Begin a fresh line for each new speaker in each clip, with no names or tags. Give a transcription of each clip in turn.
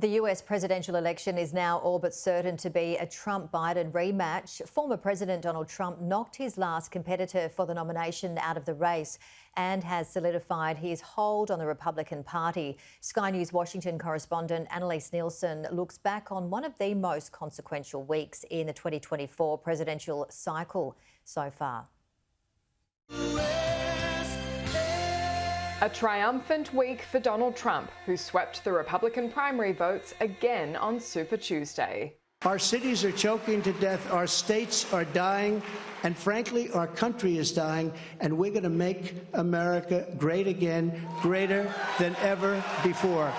The US presidential election is now all but certain to be a Trump-Biden rematch. Former President Donald Trump knocked his last competitor for the nomination out of the race and has solidified his hold on the Republican Party. Sky News Washington correspondent Annelise Nielsen looks back on one of the most consequential weeks in the 2024 presidential cycle so far.
A triumphant week for Donald Trump, who swept the Republican primary votes again on Super Tuesday.
Our cities are choking to death, our states are dying, and frankly, our country is dying, and we're going to make America great again, greater than ever before.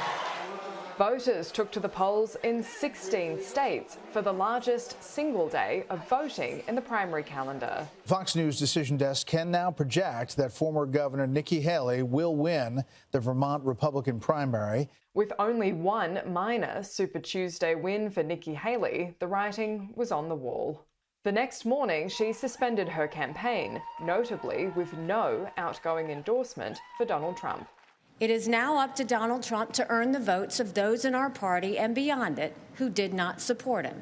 Voters took to the polls in 16 states for the largest single day of voting in the primary calendar.
Fox News Decision Desk can now project that former Governor Nikki Haley will win the Vermont Republican primary.
With only one minor Super Tuesday win for Nikki Haley, the writing was on the wall. The next morning, she suspended her campaign, notably with no outgoing endorsement for Donald Trump.
It is now up to Donald Trump to earn the votes of those in our party and beyond it who did not support him.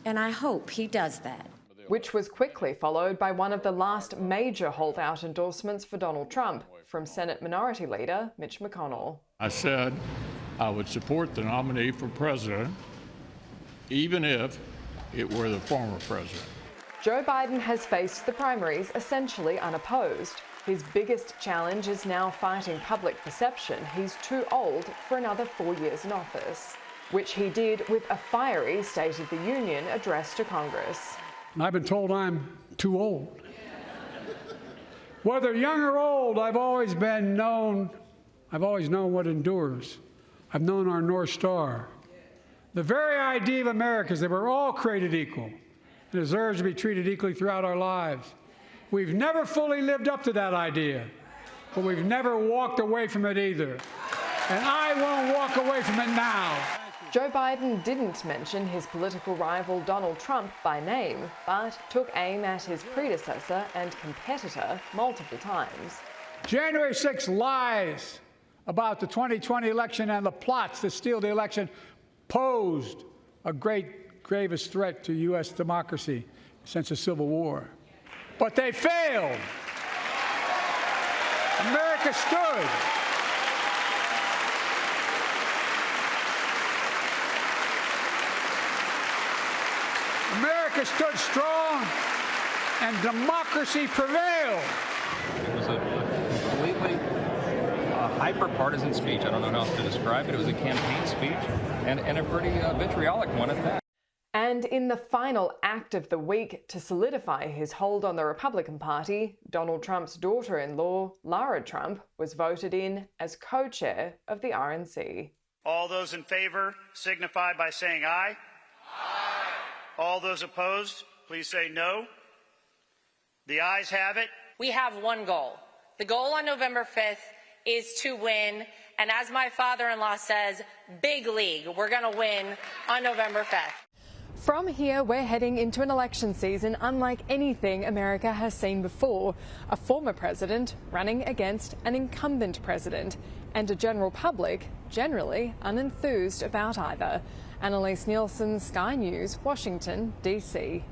And I hope he does that.
Which was quickly followed by one of the last major holdout endorsements for Donald Trump from Senate Minority Leader Mitch McConnell.
I said I would support the nominee for president, even if it were the former president.
Joe Biden has faced the primaries essentially unopposed. His biggest challenge is now fighting public perception he's too old for another 4 years in office, which he did with a fiery State of the Union address to Congress.
I've been told I'm too old. Whether young or old, I've always known what endures. I've known our North Star. The very idea of America is that we're all created equal and deserves to be treated equally throughout our lives. We've never fully lived up to that idea, but we've never walked away from it either. And I won't walk away from it now.
Joe Biden didn't mention his political rival Donald Trump by name, but took aim at his predecessor and competitor multiple times.
January 6th lies about the 2020 election and the plots to steal the election posed a gravest threat to U.S. democracy since the Civil War. But they failed. America stood. America stood strong, and democracy prevailed.
It was a completely hyper-partisan speech. I don't know how else to describe it. It was a campaign speech, and a pretty vitriolic one at that.
And in the final act of the week to solidify his hold on the Republican Party, Donald Trump's daughter-in-law, Lara Trump, was voted in as co-chair of the RNC.
All those in favor signify by saying aye. Aye. All those opposed, please say no. The ayes have it.
We have one goal. The goal on November 5th is to win. And as my father-in-law says, big league. We're going to win on November 5th.
From here, we're heading into an election season unlike anything America has seen before. A former president running against an incumbent president, and a general public generally unenthused about either. Annelise Nielsen, Sky News, Washington, D.C.